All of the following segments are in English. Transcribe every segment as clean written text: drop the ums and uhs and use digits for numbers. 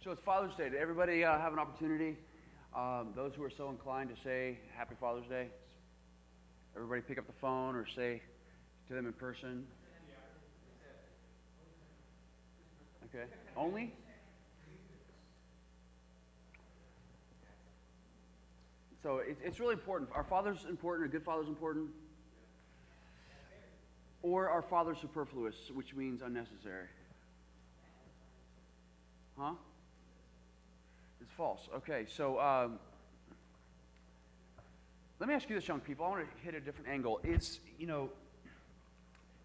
So it's Father's Day. Did everybody have an opportunity? Those who are so inclined to say Happy Father's Day, everybody pick up the phone or say to them in person. Okay. Only? So it's really important. Our father's important. A good father's important. Or our father's superfluous, which means unnecessary. Huh? It's false. Okay, so let me ask you this, young people. I want to hit a different angle. It's,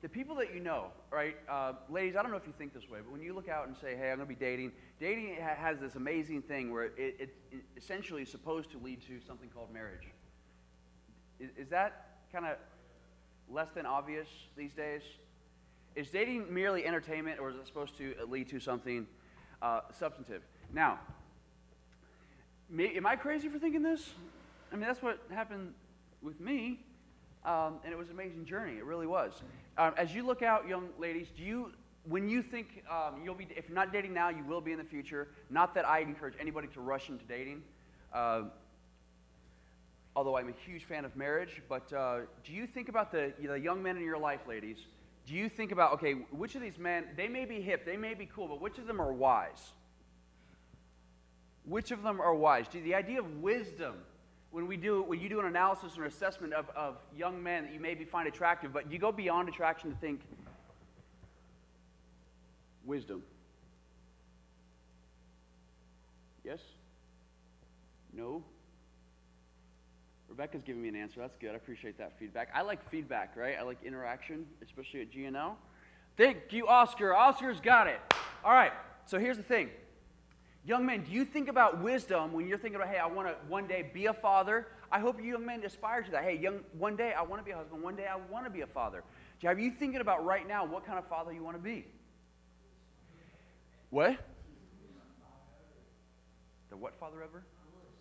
the people that you know, right? Ladies, I don't know if you think this way, but when you look out and say, hey, I'm going to be dating has this amazing thing where it essentially is supposed to lead to something called marriage. Is that kind of less than obvious these days? Is dating merely entertainment, or is it supposed to lead to something substantive? Now, am I crazy for thinking this? I mean, that's what happened with me, and it was an amazing journey. It really was. As you look out, young ladies, when you think you'll be, if you're not dating now, you will be in the future. Not that I encourage anybody to rush into dating, although I'm a huge fan of marriage. But do you think about the young men in your life, ladies? Do you think about, okay, which of these men, they may be hip, they may be cool, but which of them are wise? Which of them are wise? The idea of wisdom, when you do an analysis or assessment of young men that you maybe find attractive, but you go beyond attraction to think wisdom. Yes? No? Rebecca's giving me an answer. That's good. I appreciate that feedback. I like feedback, right? I like interaction, especially at GNL. Thank you, Oscar. Oscar's got it. All right. So here's the thing. Young men, do you think about wisdom when you're thinking about, hey, I want to one day be a father? I hope you young men aspire to that. Hey, one day I want to be a husband. One day I want to be a father. Are you thinking about right now what kind of father you want to be? What? The what father ever?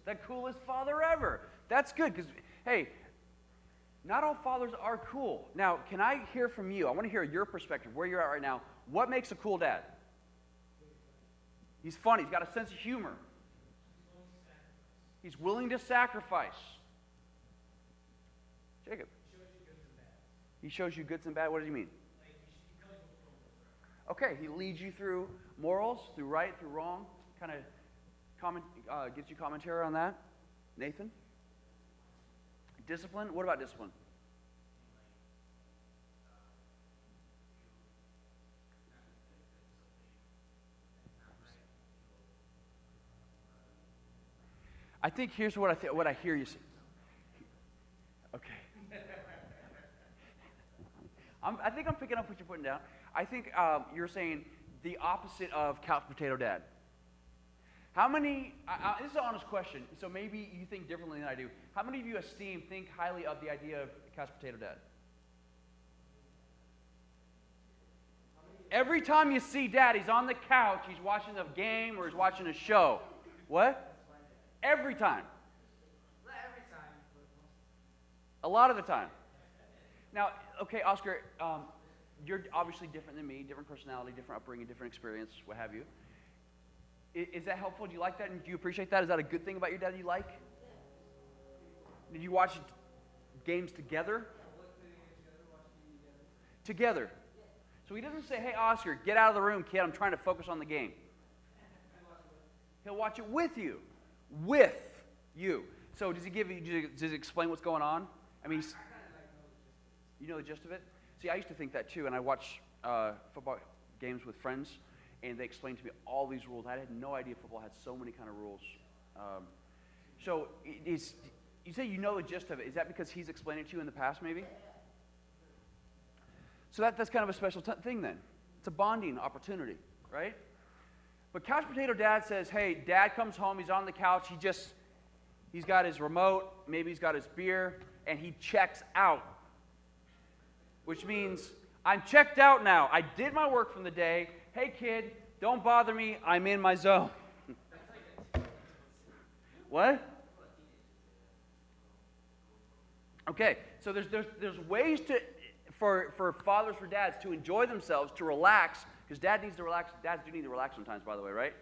The coolest father ever. That's good because, hey, not all fathers are cool. Now, can I hear from you? I want to hear your perspective, where you're at right now. What makes a cool dad? He's funny. He's got a sense of humor. He's willing to sacrifice. Jacob. He shows you goods and bad. What does he mean? Okay, he leads you through morals, through right, through wrong. Kind of gives you commentary on that. Nathan? Discipline? What about discipline? I think here's what I hear you say. Okay. I think I'm picking up what you're putting down. I think you're saying the opposite of couch potato dad. How many, this is an honest question, so maybe you think differently than I do. How many of you think highly of the idea of couch potato dad? Every time you see dad, he's on the couch, he's watching a game or he's watching a show. What? Every time. Not every time, but a lot of the time. Now, okay, Oscar, you're obviously different than me, different personality, different upbringing, different experience, what have you. Is that helpful? Do you like that? And do you appreciate that? Is that a good thing about your dad you like? Did you watch games together? Together. So he doesn't say, hey, Oscar, get out of the room, kid. I'm trying to focus on the game. He'll watch it with you. With you. So does he explain what's going on? I mean, you know the gist of it? See, I used to think that too, and I watch football games with friends, and they explained to me all these rules. I had no idea football had so many kind of rules. So you say you know the gist of it. Is that because he's explained it to you in the past, maybe? So that's kind of a special thing then. It's a bonding opportunity, right? But couch potato dad says, hey, dad comes home, he's on the couch, he's got his remote, maybe he's got his beer, and he checks out. Which means, I'm checked out now. I did my work from the day. Hey, kid, don't bother me. I'm in my zone. What? Okay, so there's ways for fathers, for dads to enjoy themselves, to relax, because dad needs to relax. Dads do need to relax sometimes, by the way, right?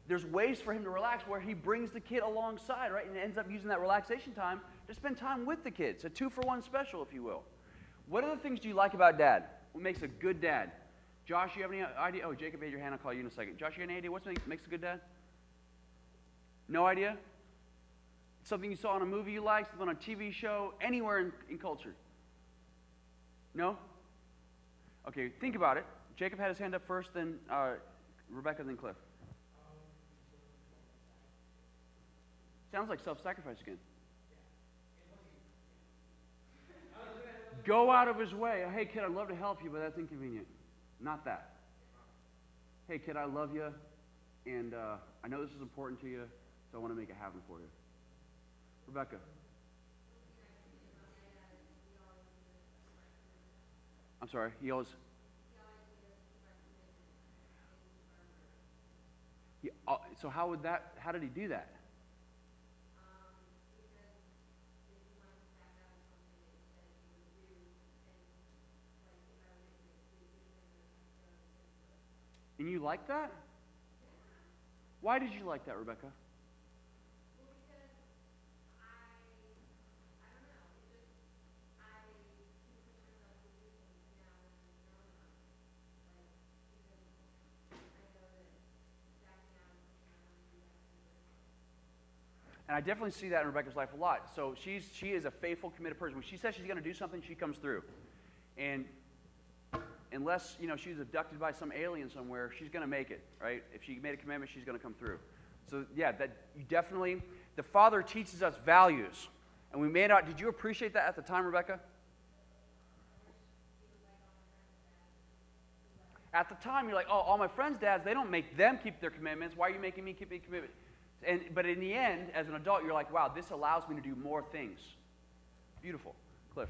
there's ways for him to relax where he brings the kid alongside, right? And ends up using that relaxation time to spend time with the kids. A 2-for-1 special, if you will. What other things do you like about dad? What makes a good dad? Josh, you have any idea? Oh, Jacob made your hand. I'll call you in a second. Josh, you have any idea what makes a good dad? No idea? Something you saw in a movie you liked, something on a TV show, anywhere in culture? No? Okay, think about it. Jacob had his hand up first, then Rebecca, then Cliff. Sounds like self-sacrifice again. Go out of his way. Hey, kid, I'd love to help you, but that's inconvenient. Not that. Hey, kid, I love you, and I know this is important to you, so I want to make it happen for you. Rebecca. I'm sorry, he always... So how did he do that? And you like that? Why did you like that, Rebecca? And I definitely see that in Rebecca's life a lot. So she is a faithful, committed person. When she says she's going to do something, she comes through. And unless, she's abducted by some alien somewhere, she's going to make it, right? If she made a commitment, she's going to come through. So, yeah, that you definitely, the Father teaches us values. And we may not, did you appreciate that at the time, Rebecca? At the time, you're like, oh, all my friends' dads, they don't make them keep their commitments. Why are you making me keep a commitment? But in the end, as an adult, you're like, wow, this allows me to do more things. Beautiful. Cliff.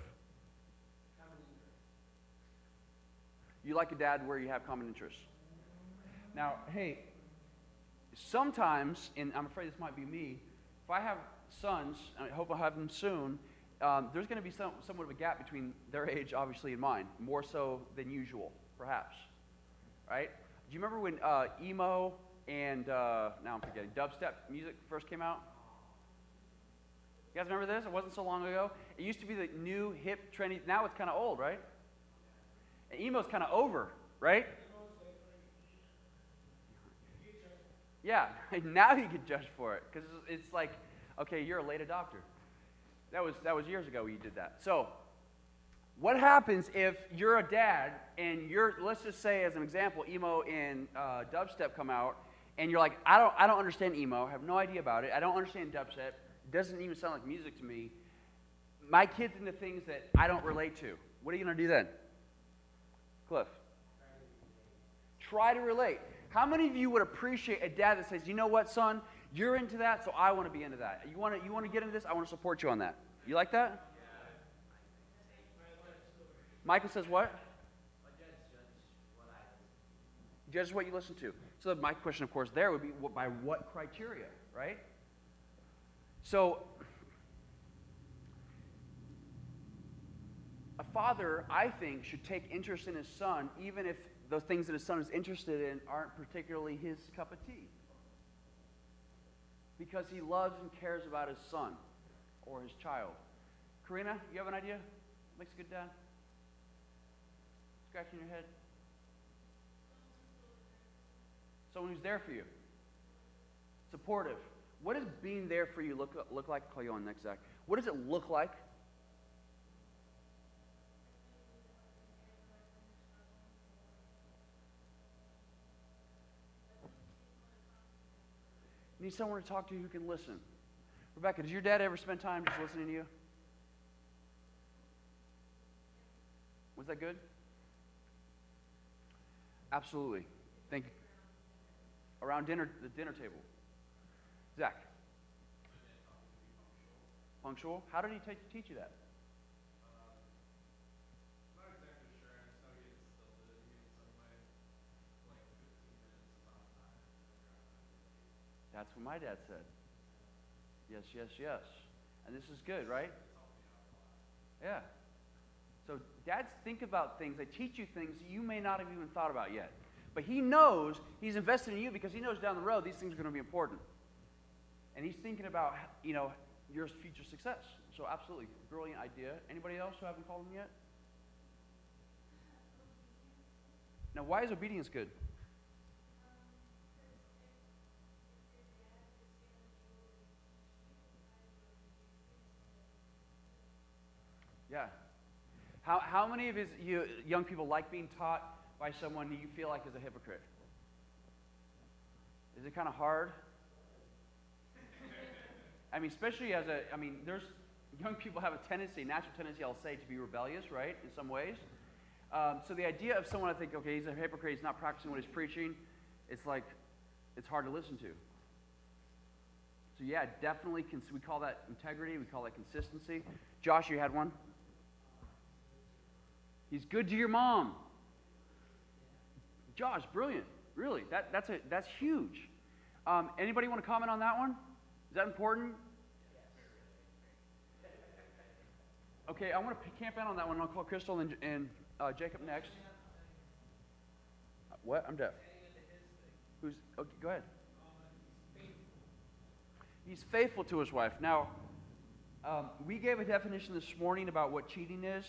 You like a dad where you have common interests. Now, hey, sometimes, and I'm afraid this might be me, if I have sons, and I hope I'll have them soon, there's going to be somewhat of a gap between their age, obviously, and mine, more so than usual, perhaps. Right? Do you remember when emo and, now I'm forgetting, dubstep music first came out? You guys remember this? It wasn't so long ago. It used to be the new, hip, trendy, now it's kind of old, right? And emo's kind of over, right? Yeah, now you get judged for it, because it's like, okay, you're a late adopter. That was years ago you did that. So, what happens if you're a dad and let's just say as an example, emo and dubstep come out, and you're like, I don't understand emo, I have no idea about it, I don't understand dubstep, it doesn't even sound like music to me. My kid's into things that I don't relate to. What are you going to do then? Cliff. Try to relate. How many of you would appreciate a dad that says, you know what, son, you're into that, so I want to be into that. You want to get into this? I want to support you on that. You like that? Michael says what? Judge what you listen to. So my question, of course, there would be by what criteria, right? So a father, I think, should take interest in his son, even if those things that his son is interested in aren't particularly his cup of tea. Because he loves and cares about his son or his child. Karina, you have an idea? What makes a good dad? Scratching your head? Someone who's there for you. Supportive. What does being there for you look like? I'll call you on next, Zach. What does it look like? You need someone to talk to who can listen. Rebecca, does your dad ever spend time just listening to you? Was that good? Absolutely. Thank you. Around the dinner table. Zach. Punctual? How did he teach you that? Not exactly sure. I just know he instilled it in me in some way. Like 15 minutes is on time. That's what my dad said. Yes, yes, yes. And this is good, right? Yeah. So dads think about things. They teach you things you may not have even thought about yet. But he knows he's invested in you because he knows down the road these things are going to be important. And he's thinking about, your future success. So absolutely, brilliant idea. Anybody else who haven't called him yet? Now, why is obedience good? Yeah. How many of you young people like being taught by someone who you feel like is a hypocrite? Is it kind of hard? I mean, especially there's young people have a tendency, natural tendency, I'll say, to be rebellious, right, in some ways. So the idea of someone, I think, okay, he's a hypocrite, he's not practicing what he's preaching, it's like, it's hard to listen to. So yeah, definitely, we call that integrity, we call that consistency. Josh, you had one? He's good to your mom. Josh, brilliant. Really, that's huge. Anybody want to comment on that one? Is that important? Okay, I want to camp out on that one. I'll call Crystal and Jacob next. What? I'm deaf. Who's? Okay, go ahead. He's faithful to his wife. Now, we gave a definition this morning about what cheating is,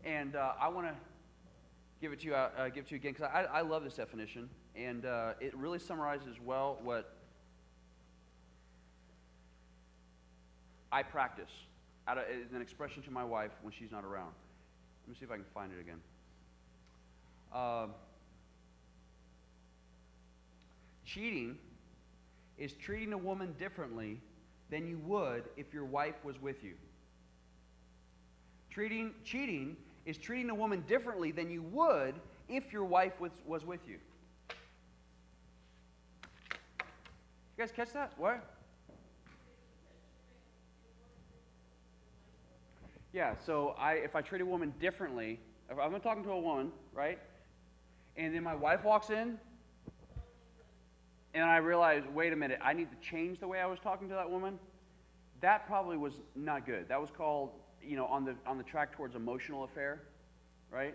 and I want to give it to you again because I love this definition, and it really summarizes well what I practice as an expression to my wife when she's not around. Let me see if I can find it again. Cheating is treating a woman differently than you would if your wife was with you. Cheating is treating a woman differently than you would if your wife was with you. You guys catch that? What? Yeah, so if I treat a woman differently, if I'm talking to a woman, right, and then my wife walks in, and I realize, wait a minute, I need to change the way I was talking to that woman, that probably was not good. That was called, on the track towards emotional affair, right?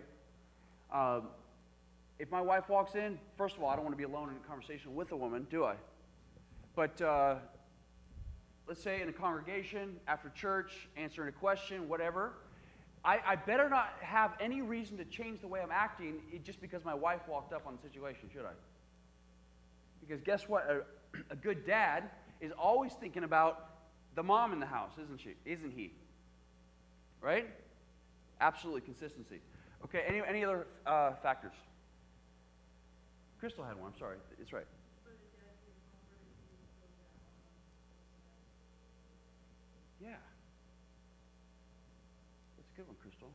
If my wife walks in, first of all, I don't want to be alone in a conversation with a woman, do I? But let's say in a congregation, after church, answering a question, whatever, I better not have any reason to change the way I'm acting just because my wife walked up on the situation, should I? Because guess what? A good dad is always thinking about the mom in the house, isn't she? Isn't he? Right? Absolutely, consistency. Okay, any other factors? Crystal had one, I'm sorry. It's right. Yeah. That's a good one, Crystal.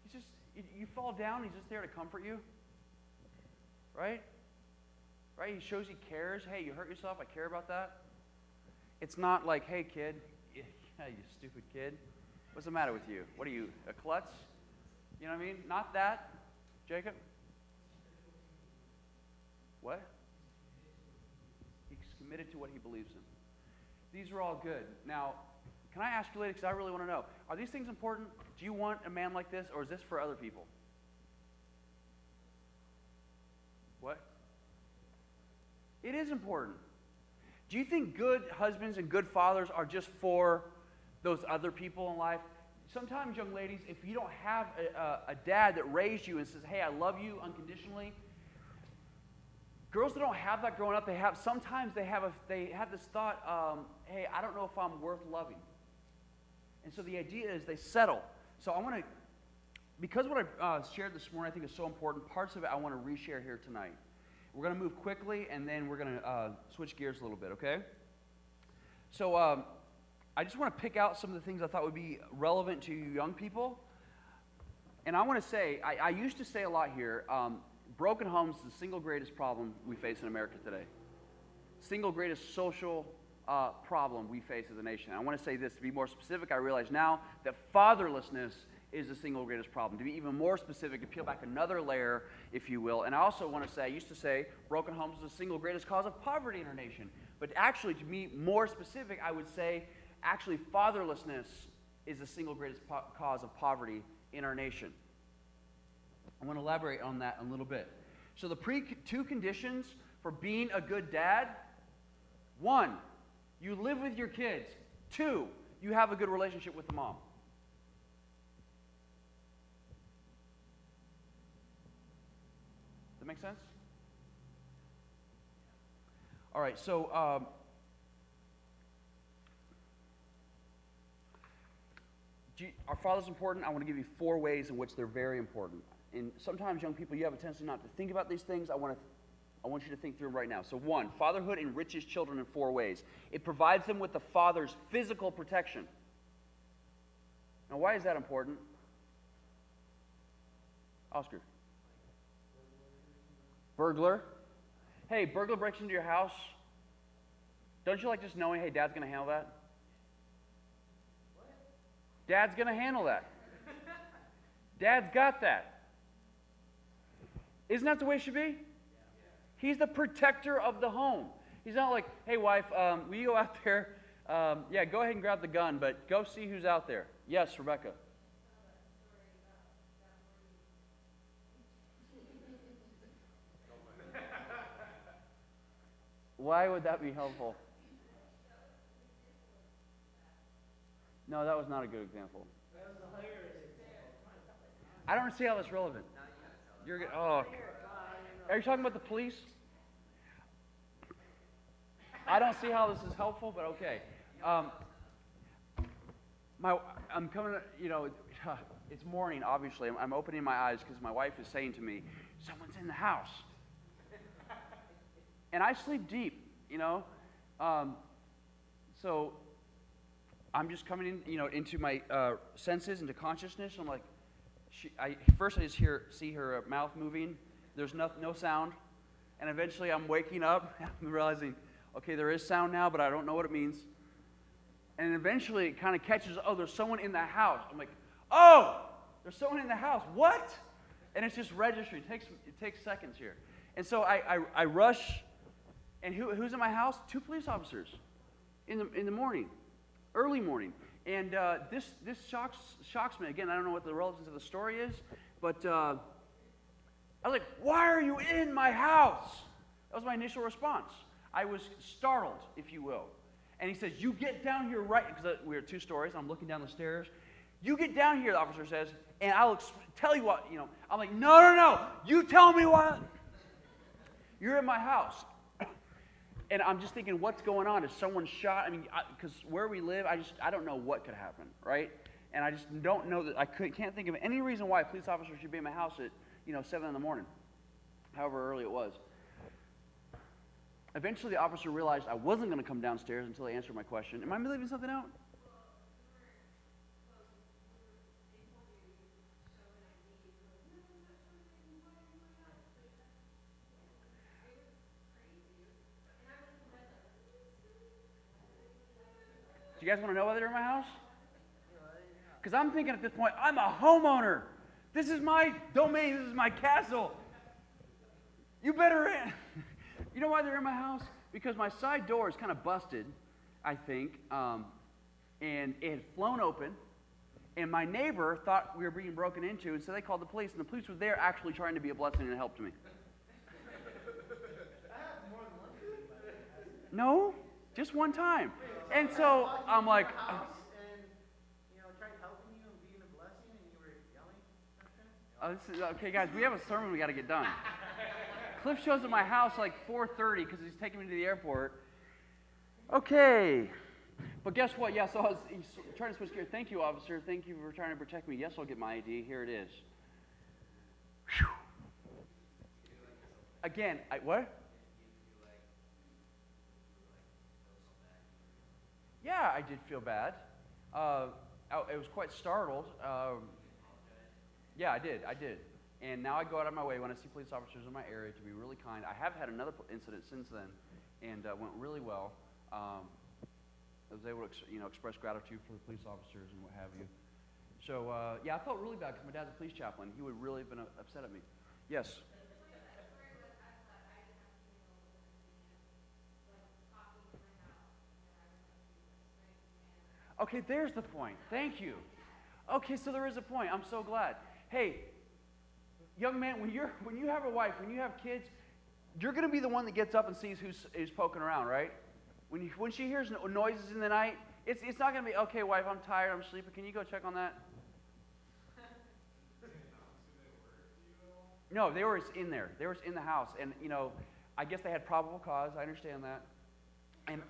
He's just, you fall down, he's just there to comfort you. Right? Right? He shows he cares. Hey, you hurt yourself, I care about that. It's not like, hey, kid, yeah, you stupid kid. What's the matter with you? What are you, a klutz? You know what I mean? Not that. Jacob? What? He's committed to what he believes in. These are all good. Now, can I ask you, ladies, because I really want to know, are these things important? Do you want a man like this, or is this for other people? What? It is important. Do you think good husbands and good fathers are just for those other people in life? Sometimes, young ladies, if you don't have a dad that raised you and says, hey, I love you unconditionally, girls that don't have that growing up, sometimes they have this thought, hey, I don't know if I'm worth loving. And so the idea is they settle. So I want to, because what I shared this morning I think is so important, parts of it I want to reshare here tonight. We're going to move quickly, and then we're going to switch gears a little bit, okay? So I just want to pick out some of the things I thought would be relevant to you young people. And I want to say, I used to say a lot here, broken homes is the single greatest problem we face in America today. Single greatest social problem we face as a nation. And I want to say this, to be more specific, I realize now that fatherlessness is the single greatest problem. To be even more specific, to peel back another layer, if you will. And I also want to say, I used to say, broken homes is the single greatest cause of poverty in our nation. But actually, to be more specific, I would say, actually, fatherlessness is the single greatest cause of poverty in our nation. I want to elaborate on that a little bit. So the two conditions for being a good dad: 1, you live with your kids. 2, you have a good relationship with the mom. Does that make sense? All right, so our Father's important. I want to give you 4 ways in which they're very important. And sometimes, young people, you have a tendency not to think about these things. I want you to think through them right now. So 1, fatherhood enriches children in 4 ways. It provides them with the father's physical protection. Now, why is that important? Oscar. Burglar. Hey, burglar breaks into your house. Don't you like just knowing, hey, Dad's going to handle that? What? Dad's going to handle that. Dad's got that. Isn't that the way it should be? He's the protector of the home. He's not like, hey, wife, will you go out there? Yeah, go ahead and grab the gun, but go see who's out there. Yes, Rebecca. Why would that be helpful? No, that was not a good example. That was a hilarious example. I don't see how that's relevant. You're good. Oh. Are you talking about the police? I don't see how this is helpful, but okay. I'm coming, it's morning, obviously. I'm opening my eyes because my wife is saying to me, someone's in the house. And I sleep deep, so I'm just coming in, into my senses, into consciousness. I'm like, first I just see her mouth moving. There's no sound. And eventually I'm waking up. I'm realizing, okay, there is sound now, but I don't know what it means. And eventually it kind of catches, oh, there's someone in the house. I'm like, oh, there's someone in the house. What? And it's just registering. It takes seconds here. And so I rush. And who's in my house? 2 police officers in the morning, early morning. And this shocks me. Again, I don't know what the relevance of the story is, but I was like, why are you in my house? That was my initial response. I was startled, if you will. And he says, you get down here right, because we were 2 stories, I'm looking down the stairs. You get down here, the officer says, and I'll tell you what, I'm like, no, you tell me what. You're in my house. And I'm just thinking, what's going on? Is someone shot? I mean, because where we live, I don't know what could happen, right? And I just don't know that can't think of any reason why a police officer should be in my house at 7 in the morning, however early it was. Eventually, the officer realized I wasn't going to come downstairs until he answered my question. Am I leaving something out? Do you guys want to know why they're in my house? Because I'm thinking at this point, I'm a homeowner. This is my domain. This is my castle. You better in. You know why they're in my house? Because my side door is kind of busted, I think, and it had flown open, and my neighbor thought we were being broken into, and so they called the police, and the police were there actually trying to be a blessing and help to me. No, just one time. And so I'm like, okay, guys, we have a sermon we got to get done. Cliff shows up at my house like 4:30 because he's taking me to the airport. Okay. But guess what? Yeah, so he's trying to switch gears. Thank you, officer. Thank you for trying to protect me. Yes, I'll get my ID. Here it is. Whew. Again, what? Yeah, I did feel bad. I was quite startled. Yeah, I did. And now I go out of my way when I see police officers in my area to be really kind. I have had another incident since then, and went really well. I was able to express gratitude for the police officers and what have you. So, yeah, I felt really bad because my dad's a police chaplain. He would really have been upset at me. Yes? Okay, there's the point. Thank you. Okay, so there is a point. I'm so glad. Hey, young man, when you have a wife, when you have kids, you're going to be the one that gets up and sees who's poking around, right? When she hears noises in the night, it's not going to be, okay, wife, I'm tired, I'm sleeping. Can you go check on that? No, they were in there. They were in the house, and I guess they had probable cause. I understand that, and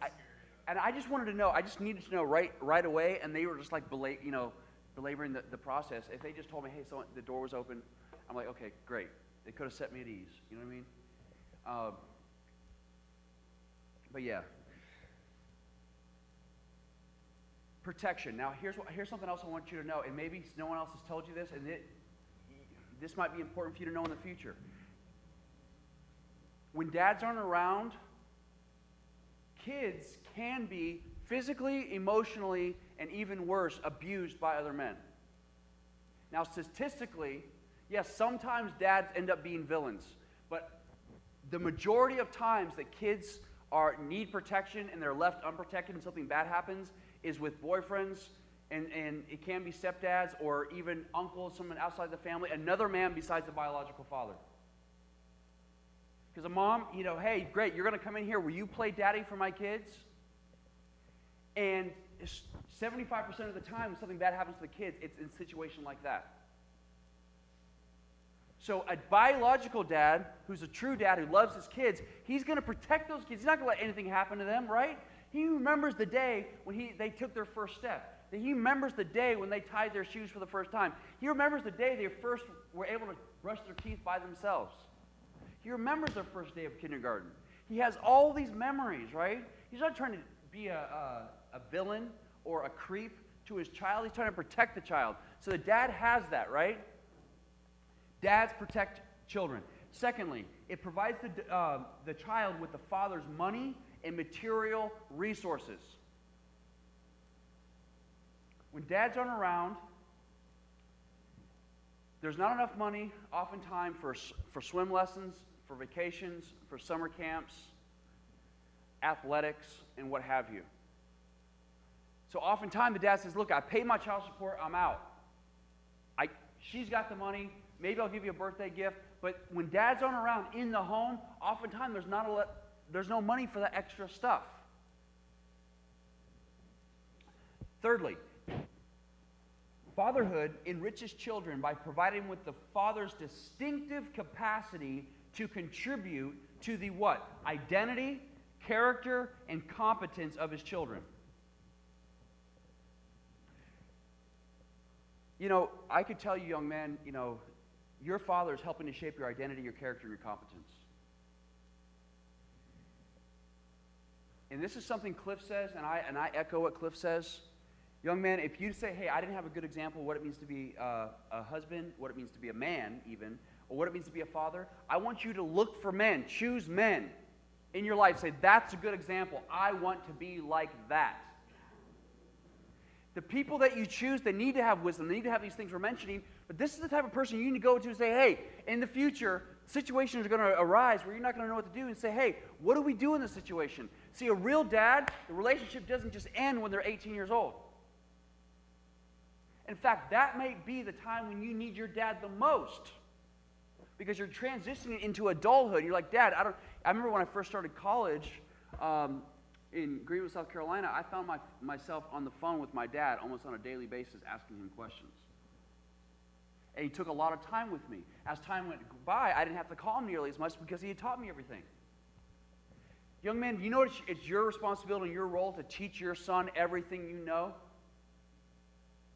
I just wanted to know. I just needed to know right away, and they were just like belaboring the process. If they just told me, hey, so the door was open, I'm like, okay, great. They could have set me at ease. You know what I mean? But yeah. Protection. Now, here's something else I want you to know, and maybe no one else has told you this, and this might be important for you to know in the future. When dads aren't around, kids can be physically, emotionally, and even worse, abused by other men. Now, statistically, yes, sometimes dads end up being villains, but the majority of times that kids need protection and they're left unprotected and something bad happens is with boyfriends, and it can be stepdads or even uncles, someone outside the family, another man besides the biological father. Because a mom, hey, great, you're going to come in here. Will you play daddy for my kids? And 75% of the time when something bad happens to the kids, it's in a situation like that. So a biological dad, who's a true dad, who loves his kids, he's going to protect those kids. He's not going to let anything happen to them, right? He remembers the day when they took their first step. He remembers the day when they tied their shoes for the first time. He remembers the day they first were able to brush their teeth by themselves. He remembers their first day of kindergarten. He has all these memories, right? He's not trying to be a villain or a creep to his child. He's trying to protect the child. So the dad has that, right? Dads protect children. Secondly, it provides the child with the father's money and material resources. When dads aren't around, there's not enough money oftentimes for swim lessons, for vacations, for summer camps, athletics, and what have you. So oftentimes the dad says, look, I paid my child support, I'm out. She's got the money, maybe I'll give you a birthday gift, but when dads aren't around in the home, oftentimes there's no money for that extra stuff. Thirdly, fatherhood enriches children by providing with the father's distinctive capacity to contribute to the what? Identity, character, and competence of his children. I could tell you, young man, your father is helping to shape your identity, your character, and your competence. And this is something Cliff says, and I echo what Cliff says. Young man, if you say, hey, I didn't have a good example of what it means to be a husband, what it means to be a man even, or what it means to be a father, I want you to look for men, choose men in your life. Say, that's a good example. I want to be like that. The people that you choose, they need to have wisdom. They need to have these things we're mentioning. But this is the type of person you need to go to and say, hey, in the future, situations are going to arise where you're not going to know what to do. And say, hey, what do we do in this situation? See, a real dad, the relationship doesn't just end when they're 18 years old. In fact, that may be the time when you need your dad the most. Because you're transitioning into adulthood. You're like, Dad, I remember when I first started college, in Greenwood, South Carolina, I found myself on the phone with my dad almost on a daily basis asking him questions. And he took a lot of time with me. As time went by, I didn't have to call him nearly as much because he had taught me everything. Young man, you know it's your responsibility and your role to teach your son everything you know?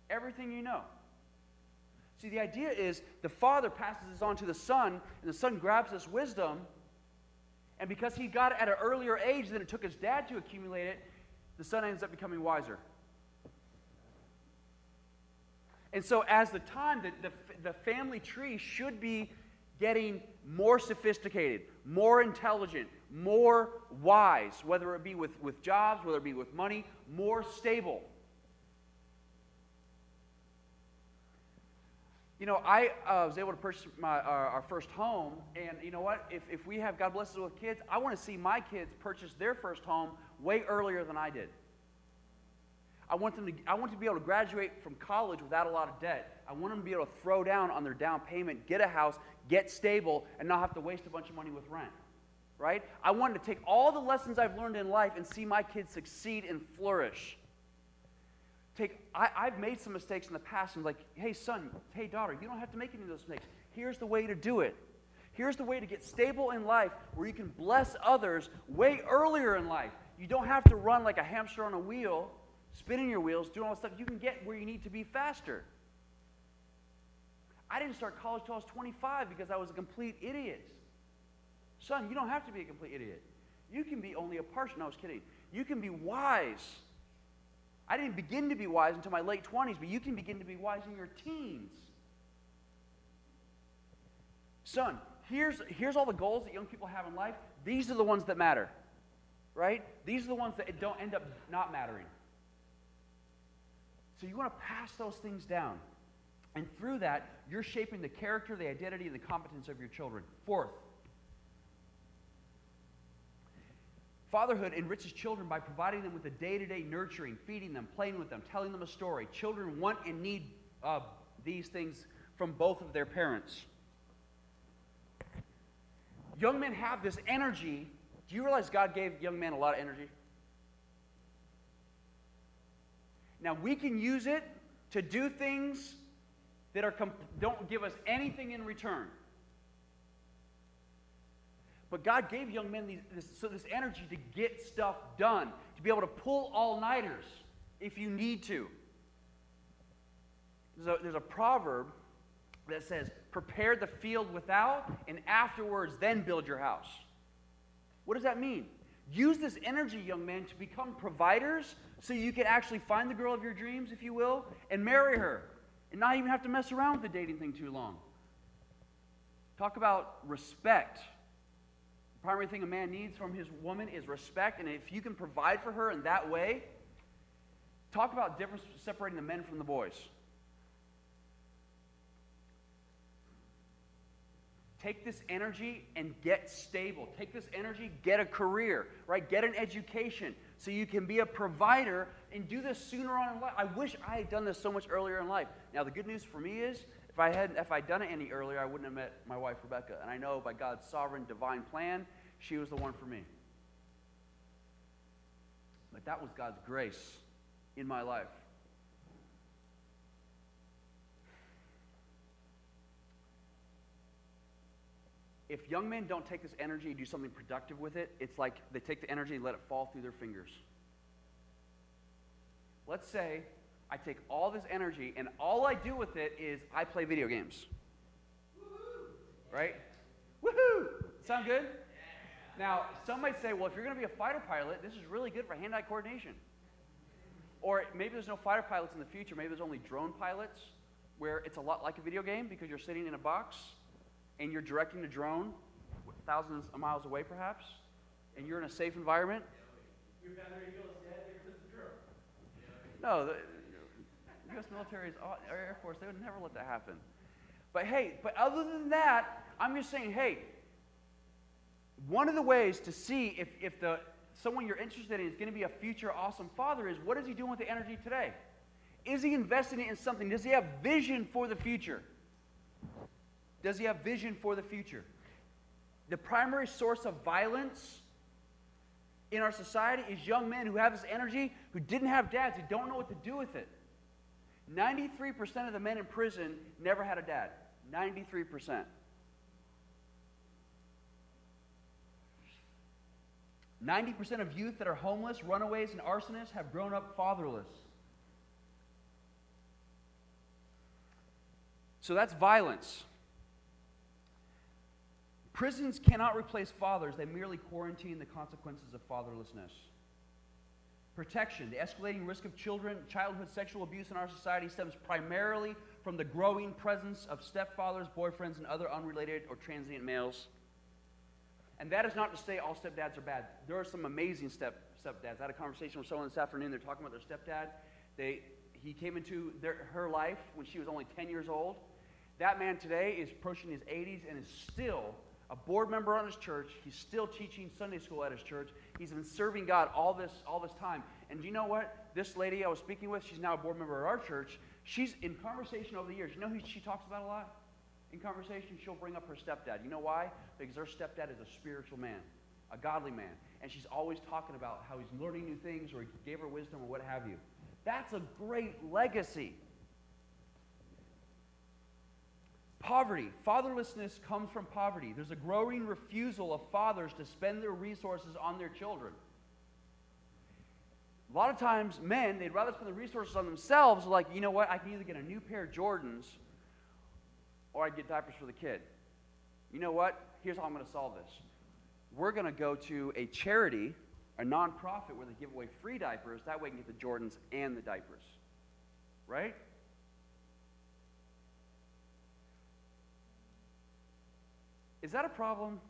Everything you know. See, the idea is the father passes this on to the son, and the son grabs this wisdom, and because he got it at an earlier age than it took his dad to accumulate it, the son ends up becoming wiser. And so as the time, the family tree should be getting more sophisticated, more intelligent, more wise, whether it be with jobs, whether it be with money, more stable. I was able to purchase our first home, and you know what? If we have, God bless us with kids, I want to see my kids purchase their first home way earlier than I did. I want to be able to graduate from college without a lot of debt. I want them to be able to throw down on their down payment, get a house, get stable, and not have to waste a bunch of money with rent. Right? I wanted to take all the lessons I've learned in life and see my kids succeed and flourish. I've made some mistakes in the past and like, hey son, hey daughter, you don't have to make any of those mistakes. Here's the way to do it. Here's the way to get stable in life where you can bless others way earlier in life. You don't have to run like a hamster on a wheel, spinning your wheels, doing all this stuff. You can get where you need to be faster. I didn't start college till I was 25 because I was a complete idiot. Son, you don't have to be a complete idiot. You can be only a partial. No, I was kidding. You can be wise. I didn't begin to be wise until my late 20s, but you can begin to be wise in your teens. Son, here's all the goals that young people have in life. These are the ones that matter, right? These are the ones that don't end up not mattering. So you want to pass those things down. And through that, you're shaping the character, the identity, and the competence of your children. Fourth, fatherhood enriches children by providing them with the day-to-day nurturing, feeding them, playing with them, telling them a story. Children want and need these things from both of their parents. Young men have this energy. Do you realize God gave young men a lot of energy? Now, we can use it to do things that don't give us anything in return. But God gave young men this energy to get stuff done, to be able to pull all-nighters if you need to. There's a proverb that says, prepare the field without, and afterwards then build your house. What does that mean? Use this energy, young men, to become providers so you can actually find the girl of your dreams, if you will, and marry her, and not even have to mess around with the dating thing too long. Talk about respect. The primary thing a man needs from his woman is respect, and if you can provide for her in that way, talk about difference separating the men from the boys. Take this energy and get stable. Take this energy, get a career, right? Get an education so you can be a provider and do this sooner on in life. I wish I had done this so much earlier in life. Now, the good news for me is if I'd done it any earlier, I wouldn't have met my wife, Rebecca. And I know by God's sovereign, divine plan, she was the one for me. But that was God's grace in my life. If young men don't take this energy and do something productive with it, it's like they take the energy and let it fall through their fingers. Let's say I take all this energy and all I do with it is I play video games. Right? Woohoo! Sound good? Now, some might say, well, if you're going to be a fighter pilot, this is really good for hand-eye coordination. Or maybe there's no fighter pilots in the future. Maybe there's only drone pilots where it's a lot like a video game because you're sitting in a box and you're directing the drone thousands of miles away, perhaps, and you're in a safe environment. Your battery goes dead, there goes the drone. No, the U.S. military, Air Force, they would never let that happen. But hey, other than that, I'm just saying, hey, one of the ways to see if someone you're interested in is going to be a future awesome father is, what is he doing with the energy today? Is he investing it in something? Does he have vision for the future? Does he have vision for the future? The primary source of violence in our society is young men who have this energy, who didn't have dads, who don't know what to do with it. 93% of the men in prison never had a dad. 93%. 90% of youth that are homeless, runaways, and arsonists have grown up fatherless. So that's violence. Prisons cannot replace fathers. They merely quarantine the consequences of fatherlessness. Protection. The escalating risk of childhood sexual abuse in our society stems primarily from the growing presence of stepfathers, boyfriends, and other unrelated or transient males. And that is not to say all stepdads are bad. There are some amazing stepdads. I had a conversation with someone this afternoon. They're talking about their stepdad. He came into her life when she was only 10 years old. That man today is approaching his 80s and is still a board member on his church. He's still teaching Sunday school at his church. He's been serving God all this time. And do you know what? This lady I was speaking with, she's now a board member at our church. She's in conversation over the years. You know who she talks about a lot? in conversation, she'll bring up her stepdad. You know why? Because her stepdad is a spiritual man, a godly man. And she's always talking about how he's learning new things or he gave her wisdom or what have you. That's a great legacy. Poverty. Fatherlessness comes from poverty. There's a growing refusal of fathers to spend their resources on their children. A lot of times, men, they'd rather spend the resources on themselves, like, you know what, I can either get a new pair of Jordans or I get diapers for the kid. You know what? Here's how I'm going to solve this. We're going to go to a charity, a nonprofit, where they give away free diapers. That way we can get the Jordans and the diapers. Right? Is that a problem?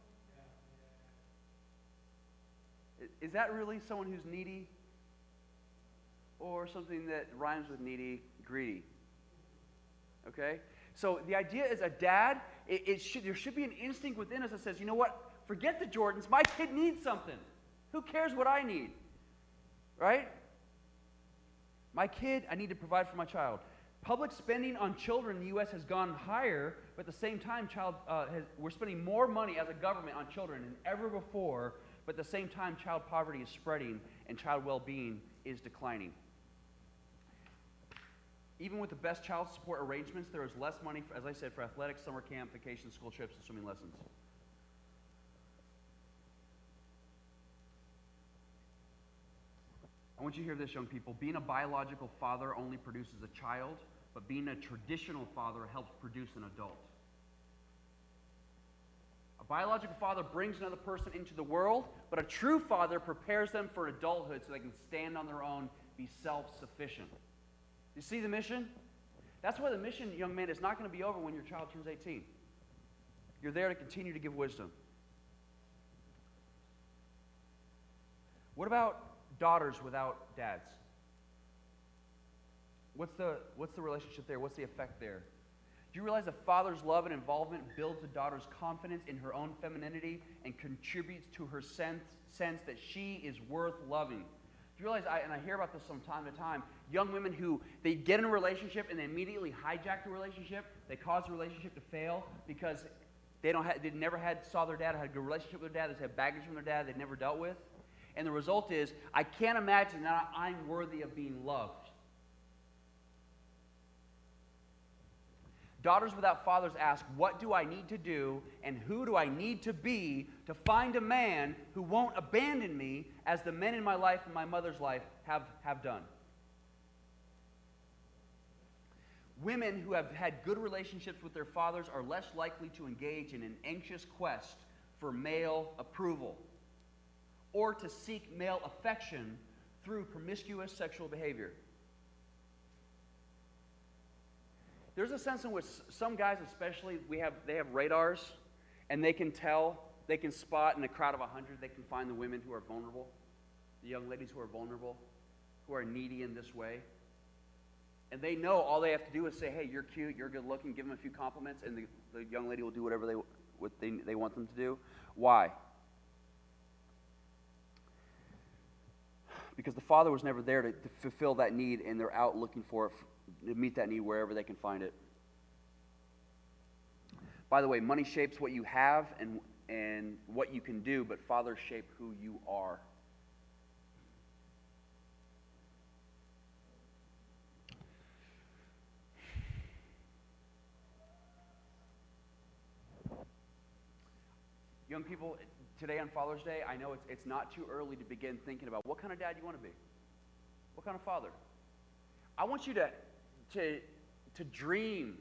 Is that really someone who's needy? Or something that rhymes with needy, greedy? Okay? So the idea is a dad, there should be an instinct within us that says, you know what? Forget the Jordans. My kid needs something. Who cares what I need? Right? My kid, I need to provide for my child. Public spending on children in the U.S. has gone higher, but at the same time, we're spending more money as a government on children than ever before, but at the same time, child poverty is spreading and child well-being is declining. Even with the best child support arrangements, there is less money, as I said, for athletics, summer camp, vacation, school trips, and swimming lessons. I want you to hear this, young people. Being a biological father only produces a child, but being a traditional father helps produce an adult. A biological father brings another person into the world, but a true father prepares them for adulthood so they can stand on their own, be self-sufficient. You see the mission? That's why the mission, young man, is not going to be over when your child turns 18. You're there to continue to give wisdom. What about daughters without dads? What's the relationship there? What's the effect there? Do you realize a father's love and involvement builds a daughter's confidence in her own femininity and contributes to her sense that she is worth loving? Do you realize, and I hear about this from time to time, young women who, they get in a relationship and they immediately hijack the relationship, they cause the relationship to fail because they never saw their dad, had a good relationship with their dad, they had baggage from their dad they'd never dealt with. And the result is, I can't imagine that I'm worthy of being loved. Daughters without fathers ask, what do I need to do and who do I need to be to find a man who won't abandon me as the men in my life and my mother's life have done? Women who have had good relationships with their fathers are less likely to engage in an anxious quest for male approval or to seek male affection through promiscuous sexual behavior. There's a sense in which some guys especially, they have radars, and they can tell, they can spot in a crowd of 100, they can find the women who are vulnerable, the young ladies who are vulnerable, who are needy in this way. And they know all they have to do is say, hey, you're cute, you're good looking, give them a few compliments, and the young lady will do whatever they want them to do. Why? Because the father was never there to fulfill that need, and they're out looking for it, to meet that need wherever they can find it. By the way, money shapes what you have and what you can do, but fathers shape who you are. Young people, today on Father's Day, I know it's not too early to begin thinking about what kind of dad you want to be. What kind of father? I want you to dream,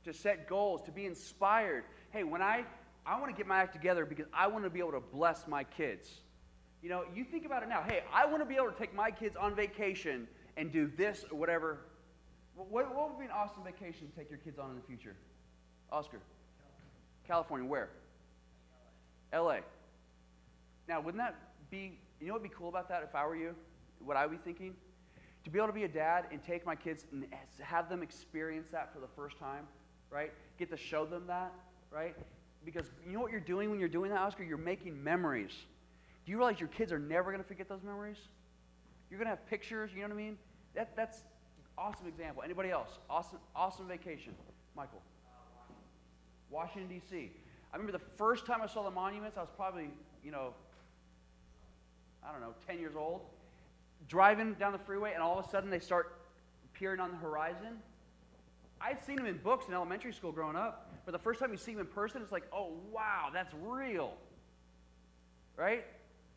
to set goals, to be inspired. Hey, when I want to get my act together because I want to be able to bless my kids. You know, you think about it now. Hey, I want to be able to take my kids on vacation and do this or whatever. What would be an awesome vacation to take your kids on in the future? Oscar? California, where? LA. Now, wouldn't that be, you know what would be cool about that if I were you? What I would be thinking? To be able to be a dad and take my kids and have them experience that for the first time, right? Get to show them that, right? Because you know what you're doing when you're doing that, Oscar? You're making memories. Do you realize your kids are never going to forget those memories? You're going to have pictures, you know what I mean? That's awesome example. Anybody else? Awesome vacation. Michael. Washington, D.C. I remember the first time I saw the monuments, I was probably, 10 years old, driving down the freeway, and all of a sudden they start appearing on the horizon. I'd seen them in books in elementary school growing up, but the first time you see them in person, it's like, oh, wow, that's real. Right?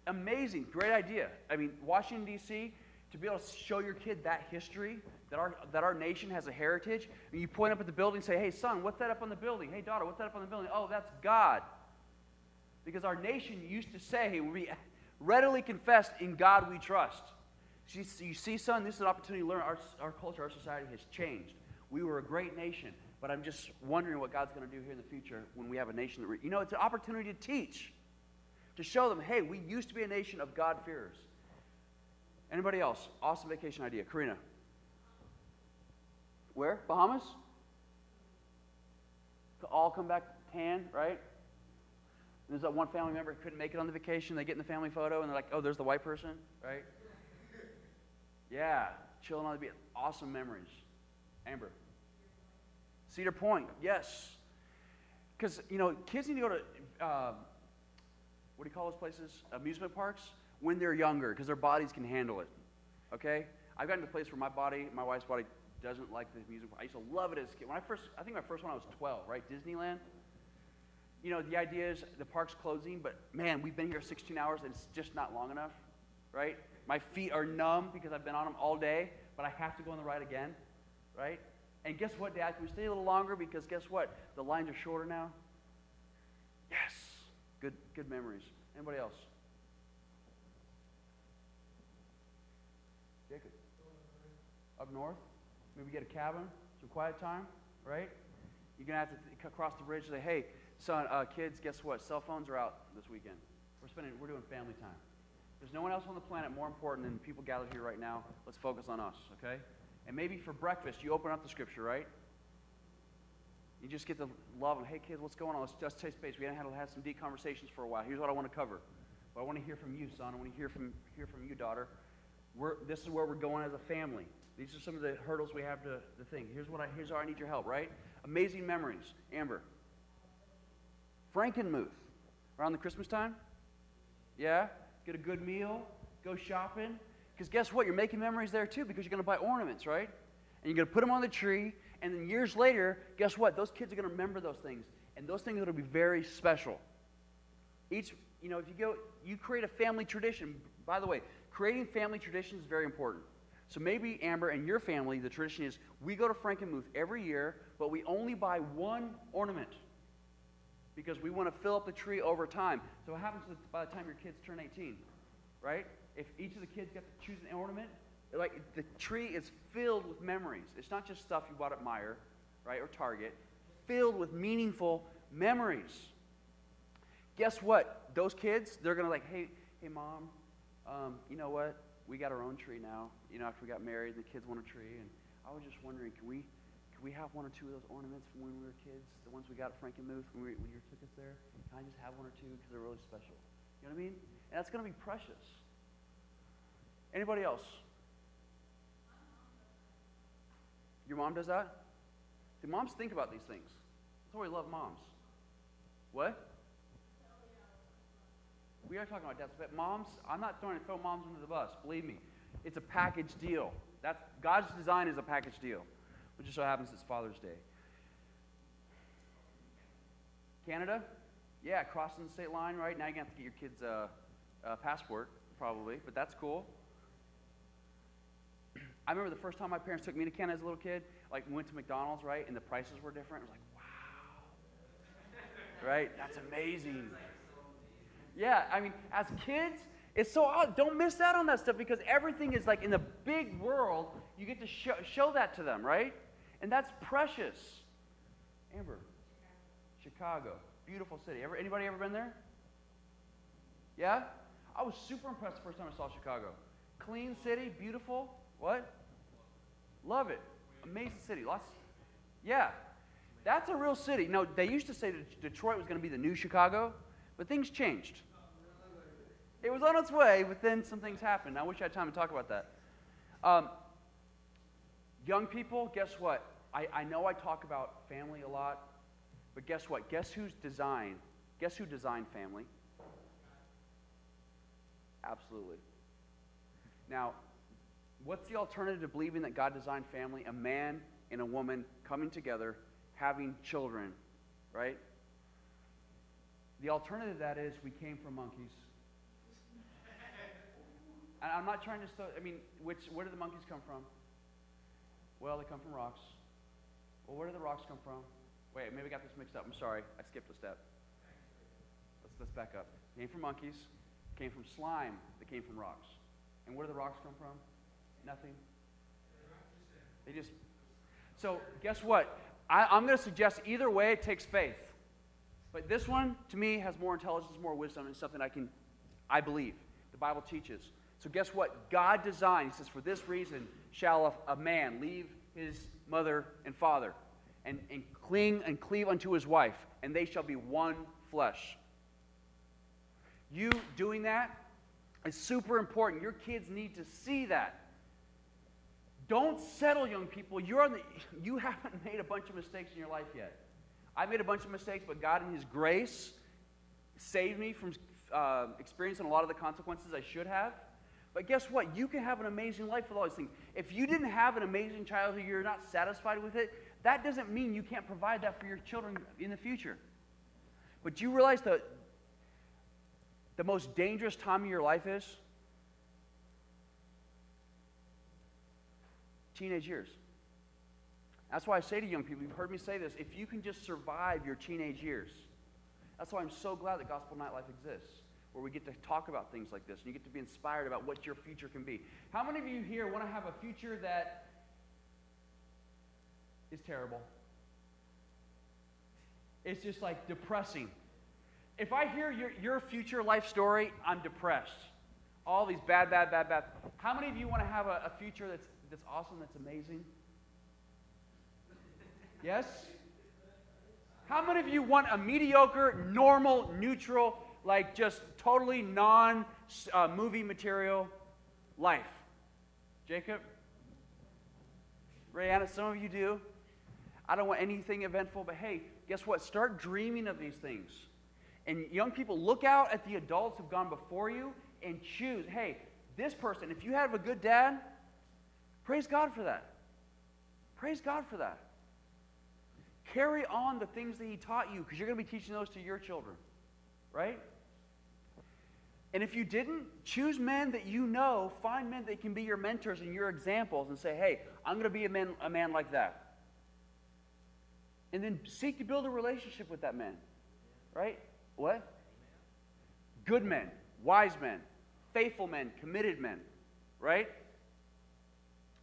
Amazing. Great idea. I mean, Washington, D.C., to be able to show your kid that history, that our nation has a heritage, and you point up at the building and say, hey, son, what's that up on the building? Hey, daughter, what's that up on the building? Oh, that's God. Because our nation used to say, we readily confessed, in God we trust. You see, son, this is an opportunity to learn. Our culture, our society has changed. We were a great nation, but I'm just wondering what God's going to do here in the future when we have a nation that, it's an opportunity to teach, to show them, hey, we used to be a nation of God-fearers. Anybody else? Awesome vacation idea. Karina. Where? Bahamas? All come back tan, right? There's that one family member who couldn't make it on the vacation. They get in the family photo, and they're like, oh, there's the white person, right? Yeah, chilling on the beach. Awesome memories. Amber. Cedar Point, yes. Because, kids need to go to, what do you call those places? Amusement parks? When they're younger, because their bodies can handle it, okay? I've gotten to a place where my wife's body doesn't like the amusement park. I used to love it as a kid. I think my first one I was 12, right? Disneyland. The idea is the park's closing, but man, we've been here 16 hours and it's just not long enough, right? My feet are numb because I've been on them all day, but I have to go on the ride again, right? And guess what, Dad? Can we stay a little longer? Because guess what? The lines are shorter now. Yes. Good memories. Anybody else? Jacob. Up north? Maybe get a cabin, some quiet time, right? You're going to have to cross the bridge and say, hey, son, kids, guess what? Cell phones are out this weekend. We're doing family time. There's no one else on the planet more important than people gathered here right now. Let's focus on us, okay? And maybe for breakfast, you open up the scripture, right? You just get to love them. Hey, kids, what's going on? Let's just take space. We haven't had some deep conversations for a while. Here's what I want to cover. But I want to hear from you, son. I want to hear from you, daughter. This is where we're going as a family. These are some of the hurdles we have to think. Here's how I need your help, right? Amazing memories. Amber. Frankenmuth. Around the Christmas time? Yeah? Get a good meal. Go shopping. Because guess what? You're making memories there too because you're going to buy ornaments, right? And you're going to put them on the tree. And then years later, guess what? Those kids are going to remember those things. And those things are going to be very special. If you create a family tradition. By the way, creating family traditions is very important. So maybe, Amber, and your family, the tradition is we go to Frankenmuth every year, but we only buy one ornament because we want to fill up the tree over time. So what happens by the time your kids turn 18, right? If each of the kids get to choose an ornament, like the tree is filled with memories. It's not just stuff you bought at Meijer, right, or Target. Filled with meaningful memories. Guess what? Those kids, they're going to hey, Mom, you know what? We got our own tree now. After we got married, the kids want a tree, and I was just wondering, could we have one or two of those ornaments from when we were kids? The ones we got at Frankenmuth when you took us there? Can I just have one or two because they're really special? You know what I mean? And that's going to be precious. Anybody else? Your mom does that? See, moms think about these things. That's why we love moms. What? We are talking about dads, but moms, I'm not throwing moms under the bus. Believe me, it's a package deal. That's God's design is a package deal, which just so happens it's Father's Day. Canada, yeah, crossing the state line, right? Now you're gonna have to get your kids a passport, probably, but that's cool. I remember the first time my parents took me to Canada as a little kid. We went to McDonald's, right, and the prices were different. It was like, wow, right? That's amazing. Yeah, I mean, as kids, it's so odd. Don't miss out on that stuff because everything is in the big world. You get to show that to them, right? And that's precious. Amber, Chicago, beautiful city. Anybody ever been there? Yeah? I was super impressed the first time I saw Chicago. Clean city, beautiful. What? Love it. Amazing city. Yeah. That's a real city. No, they used to say that Detroit was going to be the new Chicago, but things changed. It was on its way, but then some things happened. I wish I had time to talk about that. Young people, guess what? I know I talk about family a lot, But guess what? Guess who designed family? Absolutely. Now, what's the alternative to believing that God designed family? A man and a woman coming together, having children, right? The alternative to that is we came from monkeys. And I'm not trying to, where did the monkeys come from? Well, they come from rocks. Well, where did the rocks come from? Wait, maybe I got this mixed up. I'm sorry. I skipped a step. Let's back up. They came from monkeys. Came from slime. That came from rocks. And where do the rocks come from? Nothing. So guess what? I'm going to suggest either way it takes faith. But this one, to me, has more intelligence, more wisdom, and something I believe. The Bible teaches. So guess what? God designed, he says, for this reason shall a man leave his mother and father and cling and cleave unto his wife, and they shall be one flesh. You doing that is super important. Your kids need to see that. Don't settle, young people. You haven't made a bunch of mistakes in your life yet. I made a bunch of mistakes, but God in his grace saved me from experiencing a lot of the consequences I should have. But guess what? You can have an amazing life with all these things. If you didn't have an amazing childhood, you're not satisfied with it, that doesn't mean you can't provide that for your children in the future. But you realize that the most dangerous time of your life is teenage years. That's why I say to young people, you've heard me say this, if you can just survive your teenage years, that's why I'm so glad that Gospel Nightlife exists, where we get to talk about things like this, and you get to be inspired about what your future can be. How many of you here want to have a future that is terrible? It's just like depressing. If I hear your future life story, I'm depressed. All these bad. How many of you want to have a future that's awesome, that's amazing? Yes? How many of you want a mediocre, normal, neutral, like just totally non-movie material life? Jacob? Rayanna, some of you do. I don't want anything eventful, but hey, guess what? Start dreaming of these things. And young people, look out at the adults who've gone before you and choose, hey, this person, if you have a good dad, praise God for that. Praise God for that. Carry on the things that he taught you, because you're going to be teaching those to your children, right? And if you didn't, choose men that you know, find men that can be your mentors and your examples, and say, hey, I'm going to be a man like that. And then seek to build a relationship with that man, right? What? Good men, wise men, faithful men, committed men, right?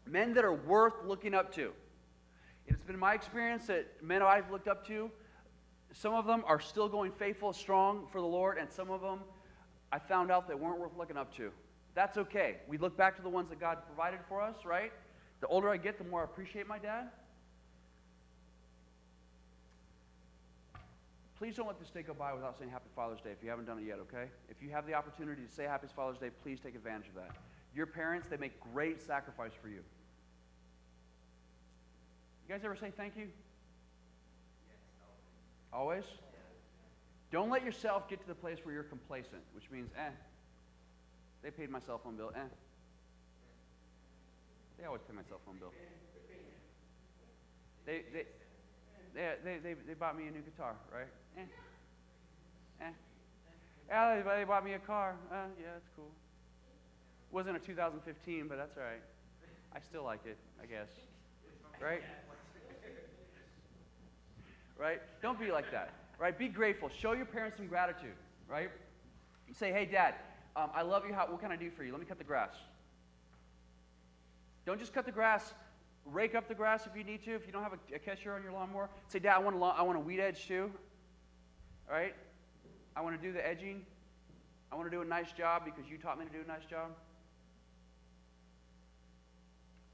Men that are worth looking up to. It's been my experience that men I've looked up to, some of them are still going faithful, strong for the Lord, and some of them I found out that weren't worth looking up to. That's okay. We look back to the ones that God provided for us, right? The older I get, the more I appreciate my dad. Please don't let this day go by without saying Happy Father's Day if you haven't done it yet, okay? If you have the opportunity to say Happy Father's Day, please take advantage of that. Your parents, they make great sacrifice for you. You guys ever say thank you? Yes, always. Always? Don't let yourself get to the place where you're complacent, which means, they paid my cell phone bill, They always pay my cell phone bill. They bought me a new guitar, right? Yeah, they bought me a car. Yeah, that's cool. Wasn't a 2015, but that's all right. I still like it, I guess. Right? Right? Don't be like that. Right? Be grateful. Show your parents some gratitude. Right? You say, hey, Dad, I love you. What can I do for you? Let me cut the grass. Don't just cut the grass. Rake up the grass if you need to. If you don't have a catcher on your lawnmower, say, Dad, I want a weed edge too. All right? I want to do the edging. I want to do a nice job because you taught me to do a nice job.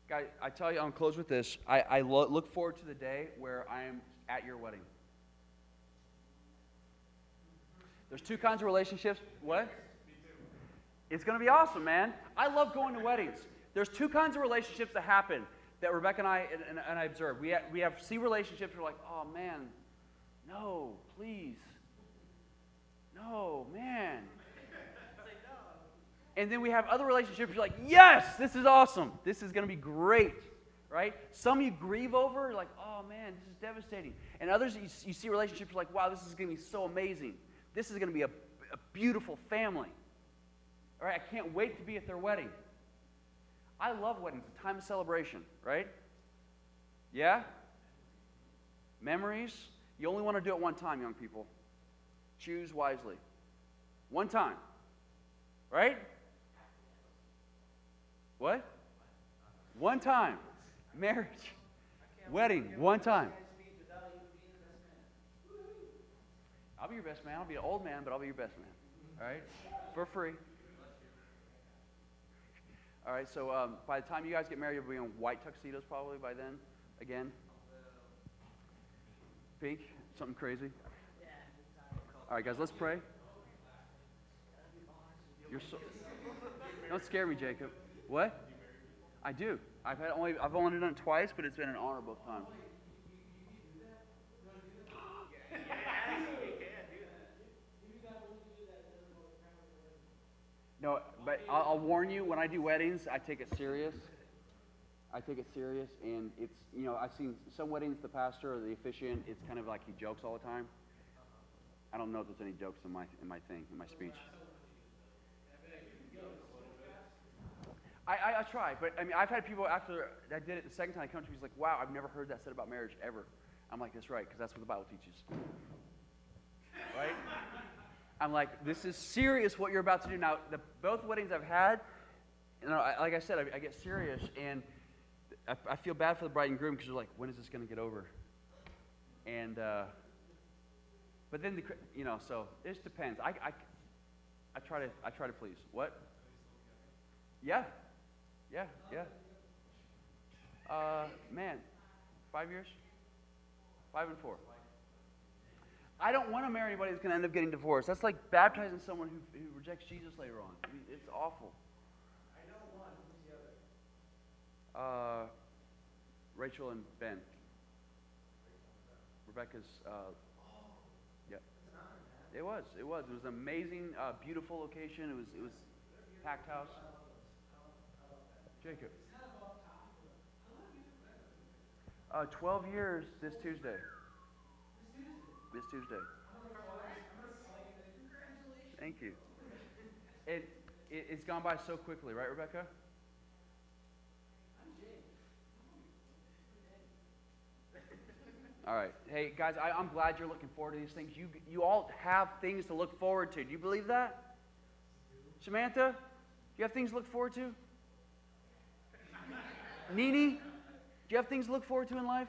Guys, I tell you, I'm going to close with this. I look forward to the day where I am at your wedding. There's two kinds of relationships. What? Me too. It's going to be awesome, man. I love going to weddings. There's two kinds of relationships that happen that Rebecca and I observe. We have see relationships where we're like, oh, man, No, please. No, man. And then we have other relationships. You're like, yes, this is awesome. This is going to be great, right? Some you grieve over. You're like, oh, man, this is devastating. And others, you see relationships like, wow, this is going to be so amazing. This is going to be a beautiful family. All right, I can't wait to be at their wedding. I love weddings. It's a time of celebration, right? Yeah? Memories. You only want to do it one time, young people. Choose wisely. One time. Right? What? One time. Marriage. Wedding. One time. I'll be your best man. I'll be an old man, but I'll be your best man. All right? For free. All right, so by the time you guys get married, you'll be in white tuxedos probably by then. Again. Pink. Something crazy. All right, guys, let's pray. You're so... Don't scare me, Jacob. What? I do. I've only done it twice, but it's been an honor both times. No, but I'll warn you, when I do weddings, I take it serious. I take it serious, and it's, you know, I've seen some weddings, the pastor or the officiant, it's kind of like he jokes all the time. I don't know if there's any jokes in my speech. I try, but I mean, I've had people after I did it the second time I come to me, he's like, wow, I've never heard that said about marriage ever. I'm like, that's right, because that's what the Bible teaches. Right? I'm like, this is serious what you're about to do. Now, both weddings I've had, you know, like I said, I get serious, and I feel bad for the bride and groom because they're like, when is this going to get over? And, but then, you know, so it just depends. I try to please. What? Yeah. Man, 5 years? 5 and 4. I don't want to marry anybody who's going to end up getting divorced. That's like baptizing someone who rejects Jesus later on. I mean, it's awful. I know one. Who's the other? Rachel and Ben. Rebecca's, yeah. It was an amazing, beautiful location. It was packed house. Jacob. 12 years this Tuesday. This Tuesday. Thank you. It's gone by so quickly, right, Rebecca? All right. Hey, guys, I'm glad you're looking forward to these things. You all have things to look forward to. Do you believe that? Samantha, do you have things to look forward to? Nini, do you have things to look forward to in life?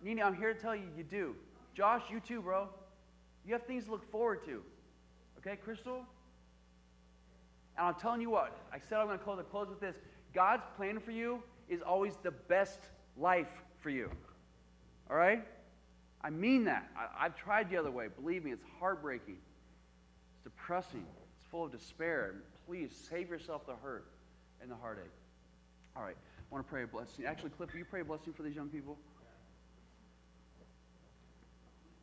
Nini, I'm here to tell you, you do. Josh, you too, bro. You have things to look forward to. Okay, Crystal? And I'm telling you what, I said I'm going to close with this. God's plan for you is always the best life for you. All right? I mean that. I've tried the other way. Believe me, it's heartbreaking. It's depressing. It's full of despair. Please, save yourself the hurt and the heartache. All right. I want to pray a blessing. Actually, Cliff, will you pray a blessing for these young people?